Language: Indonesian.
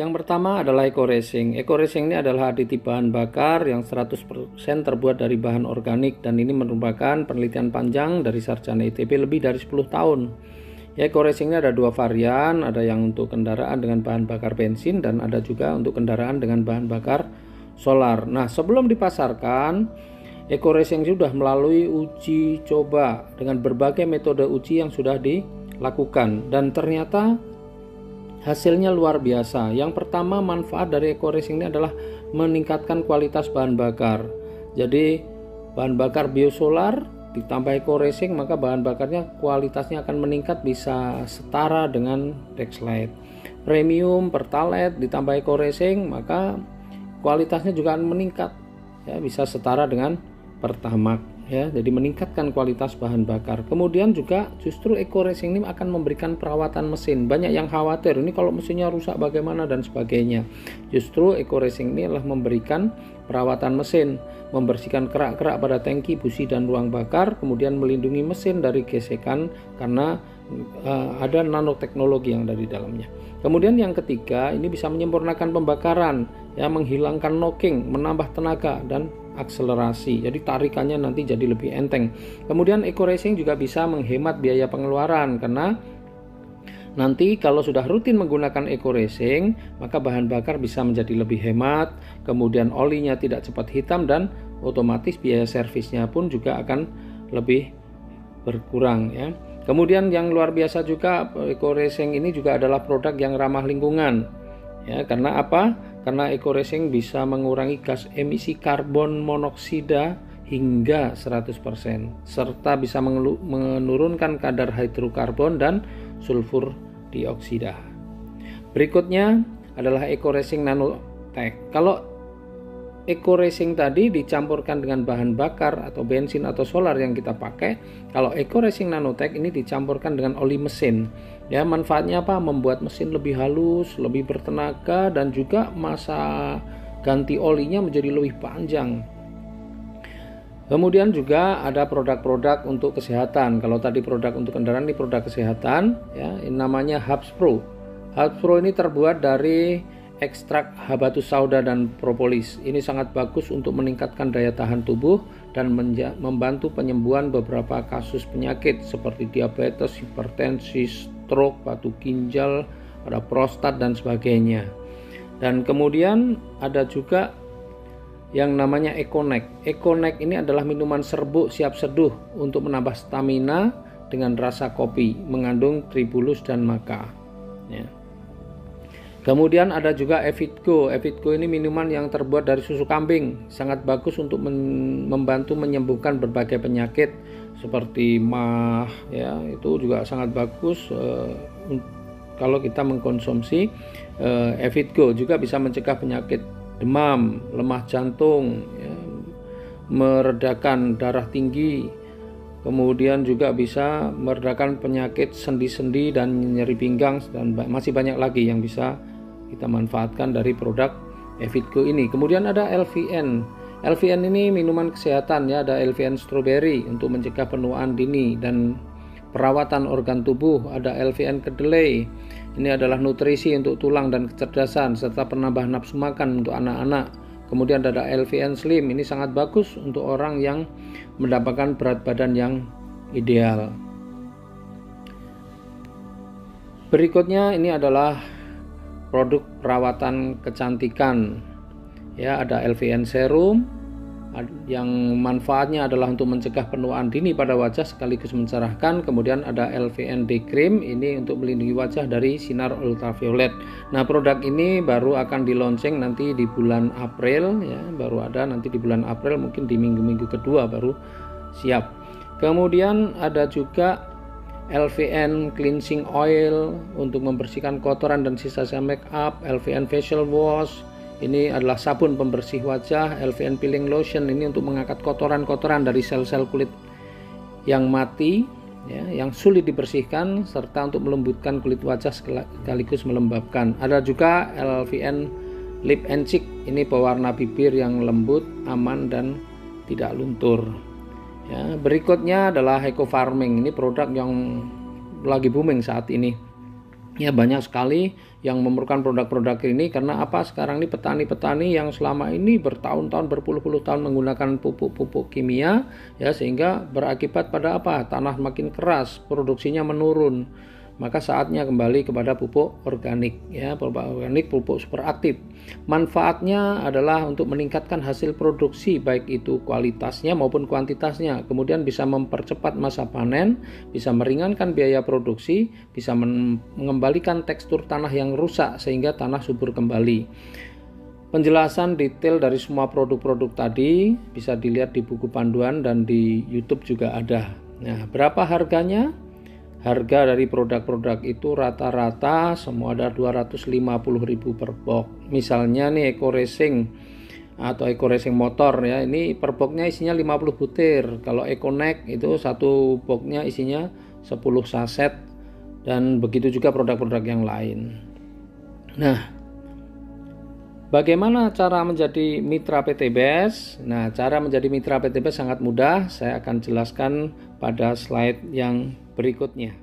Yang pertama adalah eco-resin. Eco-resin ini adalah aditif bahan bakar yang 100% terbuat dari bahan organik, dan ini merupakan penelitian panjang dari sarjana ITB lebih dari 10 tahun. Ya, eco-resin ini ada dua varian, ada yang untuk kendaraan dengan bahan bakar bensin dan ada juga untuk kendaraan dengan bahan bakar solar. Nah, sebelum dipasarkan, eco-resin sudah melalui uji coba dengan berbagai metode uji yang sudah dilakukan, dan ternyata hasilnya luar biasa. Yang pertama, manfaat dari eco-resin ini adalah meningkatkan kualitas bahan bakar. Jadi bahan bakar biosolar ditambah eco-resin, maka bahan bakarnya kualitasnya akan meningkat, bisa setara dengan Dexlite. Premium Pertalite ditambah eco-resin, maka kualitasnya juga akan meningkat, ya, bisa setara dengan Pertamax. Ya, jadi meningkatkan kualitas bahan bakar. Kemudian juga justru eco-resin ini akan memberikan perawatan mesin. Banyak yang khawatir ini kalau mesinnya rusak bagaimana dan sebagainya. Justru eco-resin ini adalah memberikan perawatan mesin, membersihkan kerak-kerak pada tangki, busi dan ruang bakar, kemudian melindungi mesin dari gesekan karena ada nanoteknologi yang ada di dalamnya. Kemudian yang ketiga, ini bisa menyempurnakan pembakaran, ya, menghilangkan knocking, menambah tenaga dan akselerasi. Jadi tarikannya nanti jadi lebih enteng. Kemudian eco-resin juga bisa menghemat biaya pengeluaran, karena nanti kalau sudah rutin menggunakan eco-resin, maka bahan bakar bisa menjadi lebih hemat, kemudian olinya tidak cepat hitam, dan otomatis biaya servisnya pun juga akan lebih berkurang, ya. Kemudian yang luar biasa juga, eco-resin ini juga adalah produk yang ramah lingkungan. Ya, karena apa? Karena eco-resin bisa mengurangi gas emisi karbon monoksida hingga 100%, serta bisa menurunkan kadar hidrokarbon dan sulfur dioksida. Berikutnya adalah eco-resin nanotech. Kalau eco-resin tadi dicampurkan dengan bahan bakar atau bensin atau solar yang kita pakai, kalau eco-resin nanotech ini dicampurkan dengan oli mesin. Ya, manfaatnya apa? Membuat mesin lebih halus, lebih bertenaga, dan juga masa ganti olinya menjadi lebih panjang. Kemudian juga ada produk-produk untuk kesehatan. Kalau tadi produk untuk kendaraan, ini produk kesehatan, ya, ini namanya Hubs Pro. Hubs Pro ini terbuat dari ekstrak habatus sauda dan propolis. Ini sangat bagus untuk meningkatkan daya tahan tubuh dan membantu penyembuhan beberapa kasus penyakit seperti diabetes, hipertensi, stroke, batu ginjal, ada prostat dan sebagainya. Dan kemudian ada juga yang namanya Econex. Econex ini adalah minuman serbuk siap seduh untuk menambah stamina dengan rasa kopi, mengandung tribulus dan maca. Ya. Kemudian ada juga Evitgo. Evitgo ini minuman yang terbuat dari susu kambing, sangat bagus untuk membantu menyembuhkan berbagai penyakit seperti MAH, ya, itu juga sangat bagus kalau kita mengkonsumsi Evitgo. Juga bisa mencegah penyakit demam, lemah jantung, ya, meredakan darah tinggi, kemudian juga bisa meredakan penyakit sendi-sendi dan nyeri pinggang, dan masih banyak lagi yang bisa kita manfaatkan dari produk Evitgo ini. Kemudian ada LVN. LVN ini minuman kesehatan, ya, ada LVN strawberry untuk mencegah penuaan dini dan perawatan organ tubuh. Ada LVN kedelai. Ini adalah nutrisi untuk tulang dan kecerdasan serta penambah nafsu makan untuk anak-anak. Kemudian ada LVN slim. Ini sangat bagus untuk orang yang mendapatkan berat badan yang ideal. Berikutnya ini adalah produk perawatan kecantikan, ya, ada LVN serum yang manfaatnya adalah untuk mencegah penuaan dini pada wajah sekaligus mencerahkan. Kemudian ada LVN day cream, ini untuk melindungi wajah dari sinar ultraviolet. Nah, produk ini baru akan di launching nanti di bulan April, ya, baru ada nanti di bulan April, mungkin di minggu-minggu kedua baru siap. Kemudian ada juga LVN cleansing oil untuk membersihkan kotoran dan sisa-sisa make up. LVN facial wash, ini adalah sabun pembersih wajah. LVN peeling lotion, ini untuk mengangkat kotoran-kotoran dari sel-sel kulit yang mati, ya, yang sulit dibersihkan, serta untuk melembutkan kulit wajah sekaligus melembabkan. Ada juga LVN lip and cheek, ini pewarna bibir yang lembut, aman dan tidak luntur. Ya, berikutnya adalah eco farming. Ini produk yang lagi booming saat ini. Ya, banyak sekali yang memerlukan produk-produk ini karena apa? Sekarang ini petani-petani yang selama ini bertahun-tahun, berpuluh-puluh tahun menggunakan pupuk-pupuk kimia, ya, sehingga berakibat pada apa? Tanah makin keras, produksinya menurun. Maka saatnya kembali kepada pupuk organik, ya, pupuk organik, pupuk super aktif. Manfaatnya adalah untuk meningkatkan hasil produksi, baik itu kualitasnya maupun kuantitasnya. Kemudian bisa mempercepat masa panen, bisa meringankan biaya produksi, bisa mengembalikan tekstur tanah yang rusak sehingga tanah subur kembali. Penjelasan detail dari semua produk-produk tadi bisa dilihat di buku panduan dan di YouTube juga ada. Nah, berapa harganya? Harga dari produk-produk itu rata-rata semua ada 250.000 per box. Misalnya nih Eco Racing atau Eco Racing motor, ya, ini per boxnya isinya 50 butir. Kalau EcoNeck itu satu boxnya isinya 10 saset, dan begitu juga produk-produk yang lain. Nah, bagaimana cara menjadi mitra PTBS? Nah, cara menjadi mitra PTBS sangat mudah. Saya akan jelaskan pada slide yang berikutnya.